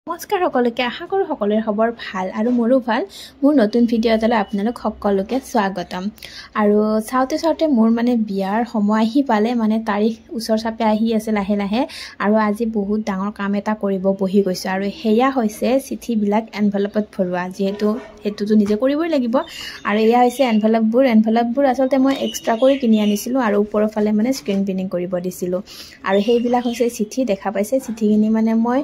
নমস্কাৰ সকলোকে আশা কৰো সকলোৰে খবৰ ভাল আৰু মোৰো ভাল মোৰ নতুন ভিডিও এটালৈ আপোনালোক সকলোকে স্বাগতম আৰু চাওতে মোৰ মানে বিয়াৰ সময় আহি পালে মানে তাৰিখ উছৰ চাপে আহি আছে লাহে লাহে আৰু আজি বহুত ডাঙৰ কাম এটা কৰিব বহি গৈছো আৰু হেয়া হৈছে চিঠি বিলাক এনভেলপত ভৰোৱা যেহেতু হেতুটো নিজে কৰিবই লাগিব আৰু এয়া হৈছে এনভেলপবোৰ আসলতে মই এক্সট্ৰা কৰি কিনি আনিছিলো আৰু ওপৰৰ ফালে মানে স্ক্ৰিন প্ৰিন্টিং কৰিব দিছিলো আৰু হেইবিলাক হৈছে চিঠি দেখা পাইছে চিঠিখিনি মানে মই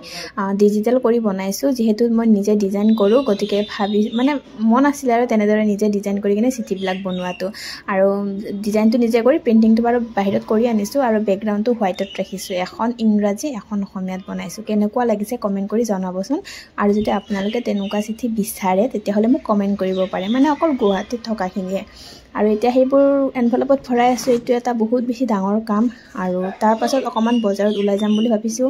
ডিজিটাল কৰি বনাইছো যেহেতু মই নিজে ডিজাইন কৰো গতিকে ভাবি মানে মন আছিল আৰু তেনেদৰে নিজে ডিজাইন কৰি কিনে চিঠি বিলাক বনোৱাটো আৰু ডিজাইনটো নিজে কৰি প্ৰিন্টিংটো বাৰু বাহিৰত কৰি আনিছো আৰু বেকগ্ৰাউণ্ডটো হোৱাইটত ৰাখিছো এখন ইংৰাজী এখন অসমীয়াত বনাইছো কেনেকুৱা লাগিছে কমেন্ট কৰি জনাবচোন আৰু যদি আপোনালোকে তেনেকুৱা চিঠি বিচাৰে তেতিয়া হলে মোক কমেন্ট কৰিব পাৰে মানে অকল গুৱাহাটীত থকাখিনিয়ে আৰু এতিয়া হেইবোৰ এনভেলপত ভৰাই আছো এটো এটা বহুত বেছি ডাঙৰ কাম আৰু তাৰ পাছত অকমান বজাৰত ওলাই যাম বুলি ভাবিছো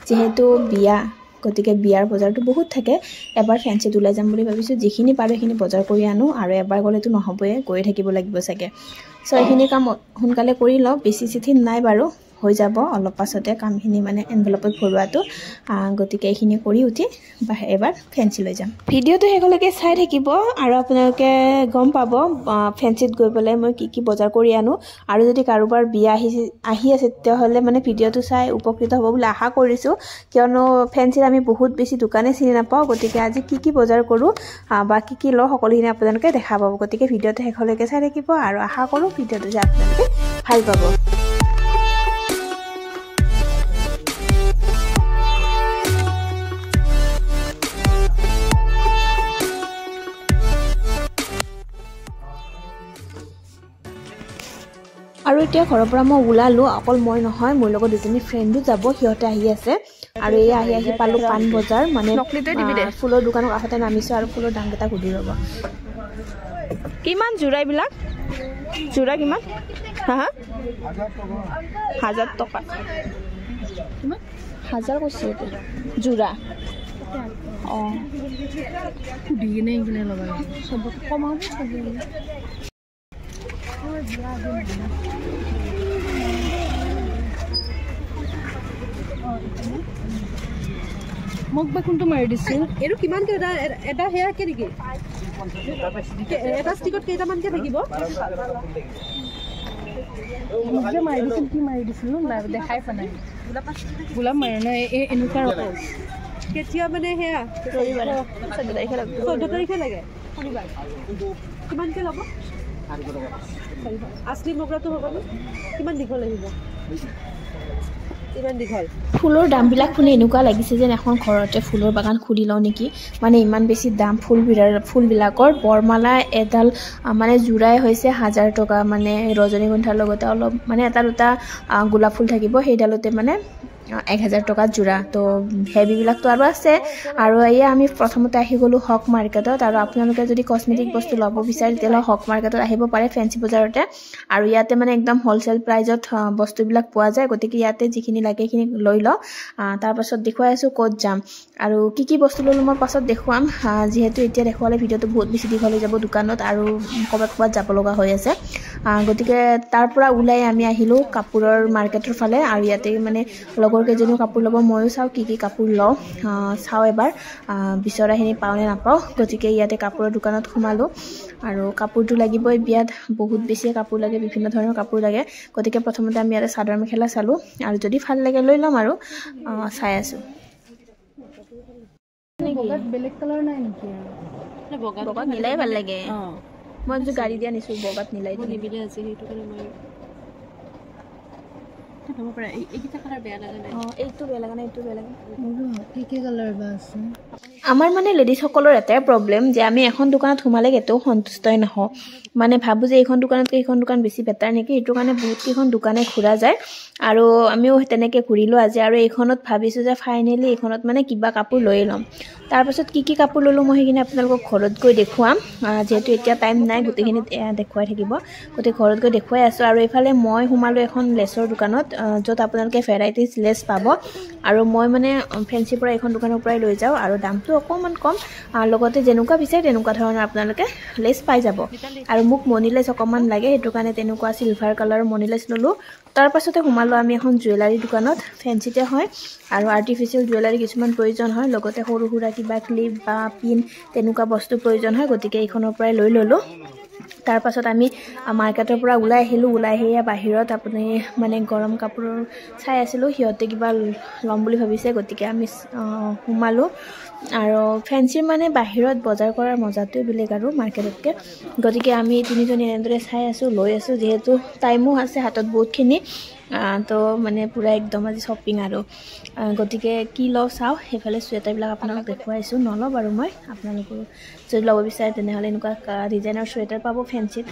যেহেতু বিয়া গতিকে বিয়াৰ বজাৰটো বহুত থাকে এবাৰ ফেন্সিত ওলাই যাম বুলি ভাবিছো যিখিনি পাৰো এখিনি বজাৰ কৰি আনো আৰু এবাৰ গলেতো নহবয়ে গৈ থাকিব লাগিব সাকে সো এখিনি কাম হুনকালে কৰি ল বেছি চিঠি নাই বাৰু হৈ যাব অলপ পাছতে কামখিনি মানে এনভেলপত ভৰোৱাটো গতিকে এখিনি কৰি উঠি এবাৰ ফেন্সি লৈ যাম ভিডিওটো হেগলৈকে চাই থাকিব আৰু আপোনালোকে গম পাব ফেন্সিত গৈ বলে মই কি বজাৰ কৰি আনো আৰু যদি কাৰোবাৰ বিয়া আহি আছে তেতিয়াহলে মানে ভিডিওটো চাই উপকৃত হ'ব বুলি আশা কৰিছো কিয়নো ফেন্সিত আমি বহুত বেছি দোকানে চিনি নাপাও গতিকে আজি কি বজাৰ কৰো বা কি ল সকলোখিনি আপোনালোকে দেখা পাব গতিকে ভিডিওটো হেগলৈকে চাই থাকিব আৰু আশা কৰো ভিডিওটো যে আপোনালোকে ভাল পাব আৰু এতিয়া ঘৰৰ পৰা মই ওলালো অকল মই নহয় মোৰ লগত দুজনী ফ্ৰেণ্ডো যাব সিহঁতে আহি আছে আৰু এই আহি পালো পান বজাৰ মানে ফুলৰ দোকানৰ কাষতে নামিছো আৰু ফুলৰ দাম কেটা সুধি ৰব কিমান জোৰা বিলাক জোৰা কিমান হা 1000 টকা কিমান 1000 কৈছে জোৰা সুধি কিনে কিনে লগাই সব কমাব চাগে মোক বা কোনটো মাৰি দিছিল এৰু কিমান কে এটা হেয়াৰ কে নেকি এটা ষ্টিকত কেইটামান কে থাকিব মুজে মাৰি দিছিল কি মাৰি দিছিল না দেখাই পানাই গুলাম মাৰি না এনুকাৰ কেতিয়া মানে হেয়া 14 তাৰিখে লাগে শনিবাৰ কিমান কে ল'ব আসলি মগৰাটো হ'ব কিমান দীঘল লাগিব ইমান দীঘল ফুলৰ দামবিলাক শুনি এনেকুৱা লাগিছে যে এখন ঘৰতে ফুলৰ বাগান খুলি লও নেকি মানে ইমান বেছি দাম ফুলবিলাকৰ বৰমালা এডাল মানে জোৰাই হৈছে 1000 টকা মানে ৰজনীগন্ধাৰ লগতে অলপ মানে এটা দুটা গোলাপ ফুল থাকিব সেইডালতে মানে 1000 টকা জোৰা তো হেভি বিলাক তো আৰু আছে আৰু এয়া আমি প্ৰথমতে আহি গলো হক মাৰ্কেটত আৰু আপোনালোকে যদি কসমেটিক বস্তু লব বিচাৰে তেলে হক মাৰ্কেটত আহিব পাৰে ফেন্সি বজাৰতে আৰু ইয়াতে মানে একদম হোলসেল প্ৰাইজত বস্তুবিলাক পোৱা যায় গতিকে ইয়াতে যিখিনি লাগে খিনি লৈ ল তাৰ পাছত দেখুৱাই আছো ক'ত যাম আৰু কি বস্তু ললো মই পাছত দেখুৱাম যেহেতু এতিয়া দেখুৱালে ভিডিওটো বহুত বেছি দীঘল হৈ যাব দোকানত আৰু কবাত যাব লগা হৈ আছে গতিকে তাৰ পৰা ওলাই আমি আহিলো কাপোৰৰ মাৰ্কেটৰ ফালে আৰু ইয়াতে মানে লগৰ কেজনীও কাপোৰ লব ময়ো চাও কি কাপোৰ লও চাও এবাৰ বিচৰাখিনি পাওনে নাপাও গতিকে ইয়াতে কাপোৰৰ দোকানত সোমালো আৰু কাপোৰটো লাগিবই বিয়াত বহুত বেছি কাপোৰ লাগে বিভিন্ন ধৰণৰ কাপোৰ লাগে গতিকে প্ৰথমতে আমি ইয়াতে চাদৰ মেখেলা চালো আৰু যদি ভাল লাগে লৈ লম আৰু চাই আছো বগাত বেলেগ কালাৰ নাই নেকি বগাত নিলাই ভাল লাগে মই যে গাড়ী দিয়া নিছো বগাত নিলাই নিবিলে আছে হেতু কাৰণে মই হ'ব পাৰে এইটা কালাৰ বেয়া লাগা নাই এইটো বেয়া লাগা নাই এইটো বেয়া লাগা কি কালাৰ বা আছে আমাৰ মানে লেডিজ সকলৰ এটাই প্ৰবলেম যে আমি এখন দোকানত সোমালে কেতেও সন্তুষ্টই নহও মানে ভাবু যে এইখন দোকানত এইখন দোকান বেছি বেটাৰ নেকি এটো কাৰণে বহুত কিখন দোকানে ঘুৰা যায় আৰু আমিও তেনেকে ঘুৰিলো আজি আৰু এইখনত ভাবিছো যে ফাইনালি এইখনত মানে কিবা কাপোৰ লৈ লম তাৰ পাছত কি কাপোৰ ললো মই হেকিনে আপোনালোকক ঘৰত গৈ দেখুৱাম যেহেতু এতিয়া টাইম নাই গুটেখিনি দেখুৱাই থাকিব গুটে ঘৰত গৈ দেখুৱাই আছো আৰু এফালে মই সোমালো এখন লেছৰ দোকানত যত আপোনালোকে ভেৰাইটিজ লেছ পাব আৰু মই মানে ফেন্সিৰ পৰা এখন দোকানৰ পৰাই লৈ যাও আৰু দামটো অকণমান কম লগতে যেনেকুৱা বিচাৰে তেনেকুৱা ধৰণৰ আপোনালোকে লেছ পাই যাব আৰু মোক মনি লেছ অকণমান লাগে সেইটো কাৰণে তেনেকুৱা চিলভাৰ কালাৰৰ মনি লেছ ল'লোঁ তাৰ পাছতে সোমালোঁ আমি এখন জুৱেলাৰী দোকানত ফেঞ্চিতে হয় আৰু আৰ্টিফিচিয়েল জুৱেলাৰী কিছুমান প্ৰয়োজন হয় লগতে সৰু সুৰা কিবা ক্লিপ বা পিন তেনেকুৱা বস্তু প্ৰয়োজন হয় গতিকে এইখনৰ পৰাই লৈ ল'লোঁ তাৰ পাছত আমি মাৰ্কেটৰ পৰা ওলাই আহিলোঁ ওলাই আহি বাহিৰত আপুনি মানে গৰম কাপোৰ চাই আছিলোঁ সিহঁতে কিবা ল'ম বুলি ভাবিছে গতিকে আমি সোমালোঁ আৰু ফেঞ্চিৰ মানে বাহিৰত বজাৰ কৰাৰ মজাটোৱে বেলেগ আৰু মাৰ্কেটতকৈ গতিকে আমি তিনিজনী এনেদৰে চাই আছোঁ লৈ আছোঁ যিহেতু টাইমো আছে হাতত বহুতখিনি তো মানে পূৰা একদম আজি শ্বপিং আৰু গতিকে কি লওঁ চাওঁ সেইফালে চুৱেটাৰবিলাক আপোনালোক দেখুৱাইছোঁ নলওঁ বাৰু মই আপোনালোকৰ যদি ল'ব বিচাৰে তেনেহ'লে এনেকুৱা ডিজাইনৰ চুৱেটাৰ পাব ফেঞ্চিত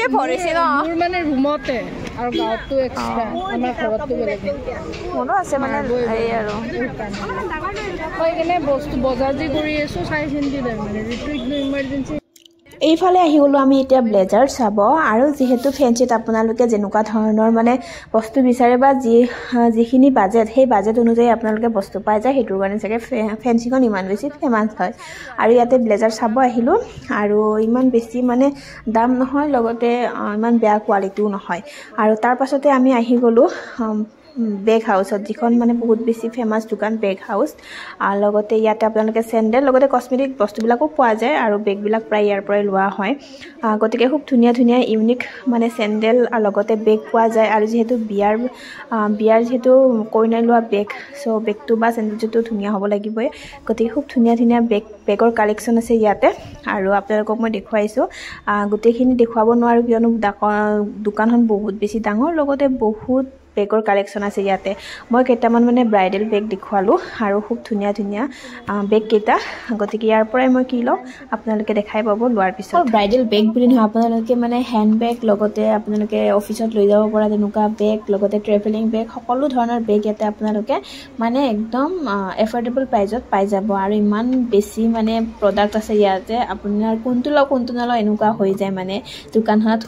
মোৰ মানে ৰুমতে আৰু গাঁৱতো এক্সট্ৰা আমাৰ ঘৰতো বেলেগ মোৰো আছে মানে এই আৰু মই কেনে বস্তু বজাৰ যি কৰি আছোঁ চাই চিন্তি দে মানে ৰিটুইট ইমাৰ্জেঞ্চি এইফালে আহি গ'লোঁ আমি এতিয়া ব্লেজাৰ চাব আৰু যিহেতু ফেঞ্চিত আপোনালোকে যেনেকুৱা ধৰণৰ মানে বস্তু বিচাৰে বা যিখিনি বাজেট সেই বাজেট অনুযায়ী আপোনালোকে বস্তু পাই যায় সেইটোৰ কাৰণে চাগে ফেঞ্চিখন ইমান বেছি ফেমাছ হয় আৰু ইয়াতে ব্লেজাৰ চাব আহিলোঁ আৰু ইমান বেছি মানে দাম নহয় লগতে ইমান বেয়া কোৱালিটিও নহয় আৰু তাৰ পাছতে আমি আহি গ'লোঁ বেগ হাউচত যিখন মানে বহুত বেছি ফেমাছ দোকান বেগ হাউচ লগতে ইয়াতে আপোনালোকে চেণ্ডেল লগতে কসমেটিক বস্তুবিলাকো পোৱা যায় আৰু বেগবিলাক প্ৰায় ইয়াৰ পৰাই লোৱা হয় গতিকে খুব ধুনীয়া ধুনীয়া ইউনিক মানে চেণ্ডেল আৰু লগতে বেগ পোৱা যায় আৰু যিহেতু বিয়াৰ যিহেতু কইনাই লোৱা বেগ চ' বেগটো বা চেণ্ডেলযোৰটো ধুনীয়া হ'ব লাগিবই গতিকে খুব ধুনীয়া ধুনীয়া বেগৰ কালেকশ্যন আছে ইয়াতে আৰু আপোনালোকক মই দেখুৱাইছোঁ গোটেইখিনি দেখুৱাব নোৱাৰোঁ কিয়নো দোকানখন বহুত বেছি ডাঙৰ লগতে বহুত বেগৰ কালেকশ্যন আছে ইয়াতে মই কেইটামান মানে ব্ৰাইডেল বেগ দেখুৱালোঁ আৰু খুব ধুনীয়া ধুনীয়া বেগকেইটা গতিকে ইয়াৰ পৰাই মই কি লওঁ আপোনালোকে দেখাই পাব লোৱাৰ পিছত ব্ৰাইডেল বেগ বুলি নহয় আপোনালোকে মানে হেণ্ড বেগ লগতে আপোনালোকে অফিচত লৈ যাব পৰা তেনেকুৱা বেগ লগতে ট্ৰেভেলিং বেগ সকলো ধৰণৰ বেগ ইয়াতে আপোনালোকে মানে একদম এফৰ্ডেবল প্ৰাইজত পাই যাব আৰু ইমান বেছি মানে প্ৰডাক্ট আছে ইয়াতে আপোনাৰ কোনটো নলওঁ এনেকুৱা হৈ যায় মানে দোকানখনত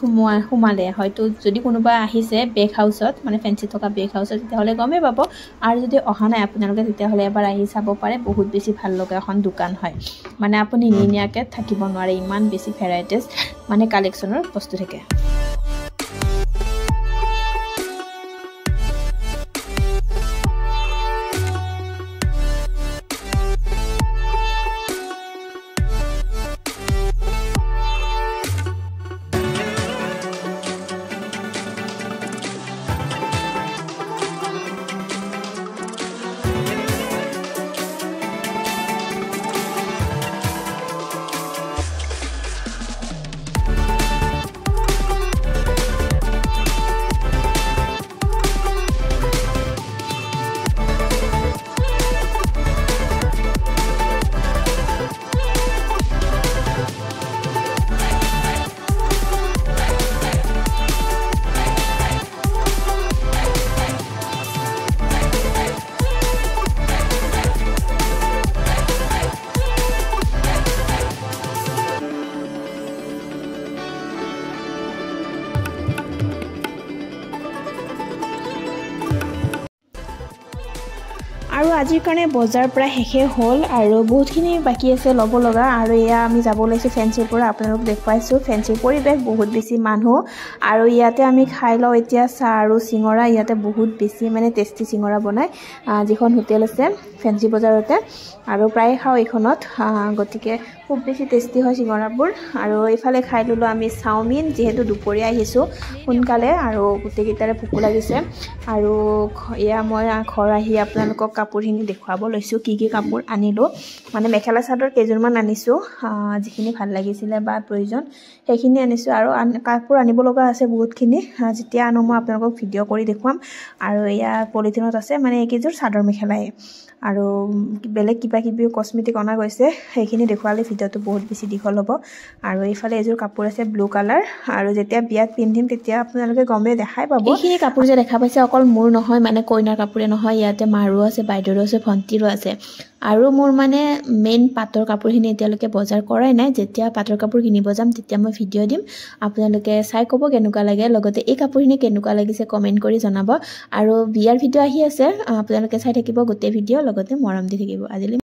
সোমালে হয়তো যদি কোনোবা আহিছে বেগ হাউচত মানে ফেঞ্চি থকা বেগ হাউচত তেতিয়াহ'লে গমেই পাব আৰু যদি অহা নাই আপোনালোকে তেতিয়াহ'লে এবাৰ আহি চাব পাৰে বহুত বেছি ভাল লগা এখন দোকান হয় মানে আপুনি নিনিয়াকৈ থাকিব নোৱাৰে ইমান বেছি ভেৰাইটিজ মানে কালেকশ্যনৰ বস্তু থাকে আৰু আজিৰ কাৰণে বজাৰ প্ৰায় শেষে হ'ল আৰু বহুতখিনি বাকী আছে ল'ব লগা আৰু এয়া আমি যাব ওলাইছোঁ ফেঞ্চিৰ পৰা আপোনালোক দেখুৱাইছোঁ ফেঞ্চিৰ পৰিৱেশ বহুত বেছি মানুহ আৰু ইয়াতে আমি খাই লওঁ এতিয়া চাহ আৰু চিঙৰা ইয়াতে বহুত বেছি মানে টেষ্টি চিঙৰা বনায় যিখন হোটেল আছে ফেঞ্চি বজাৰতে আৰু প্ৰায় খাওঁ এইখনত গতিকে খুব বেছি টেষ্টি হয় চিঙৰাবোৰ আৰু এইফালে খাই ল'লোঁ আমি চাওমিন যিহেতু দুপৰীয়া আহিছোঁ সোনকালে আৰু গোটেইকেইটাৰে ভোকো লাগিছে আৰু এয়া মই ঘৰ আহি আপোনালোকক কাপোৰখিনি দেখুৱাব লৈছোঁ কি কাপোৰ আনিলোঁ মানে মেখেলা চাদৰ কেইযোৰমান আনিছোঁ যিখিনি ভাল লাগিছিলে বা প্ৰয়োজন সেইখিনি আনিছোঁ আৰু কাপোৰ আনিব লগা আছে বহুতখিনি যেতিয়া আনো মই আপোনালোকক ভিডিঅ' কৰি দেখুৱাম আৰু এয়া পলিথিনত আছে মানে এইকেইযোৰ চাদৰ মেখেলাই আৰু বেলেগ কিবা কিবি কসমেটিক অনা গৈছে সেইখিনি দেখুৱালে ভিডিঅ'টো বহুত বেছি দীঘল হ'ব আৰু এইফালে এযোৰ কাপোৰ আছে ব্লু কালাৰ আৰু যেতিয়া বিয়াত পিন্ধিম তেতিয়া আপোনালোকে গমেই দেখাই পাব এইখিনি কাপোৰ যে দেখা পাইছে অকল মোৰ নহয় মানে কইনাৰ কাপোৰে নহয় ইয়াতে মাৰো আছে বাইদেউৰো আছে ভণ্টিৰো আছে আৰু মোৰ মানে মেইন পাটৰ কাপোৰখিনি এতিয়ালৈকে বজাৰ কৰাই নাই যেতিয়া পাটৰ কাপোৰ কিনিব যাম তেতিয়া মই ভিডিঅ' দিম আপোনালোকে চাই ক'ব কেনেকুৱা লাগে লগতে এই কাপোৰখিনি কেনেকুৱা লাগিছে কমেণ্ট কৰি জনাব আৰু বিয়াৰ ভিডিঅ' আহি আছে আপোনালোকে চাই থাকিব গোটেই ভিডিঅ' লগতে মৰম দি থাকিব আজিলৈ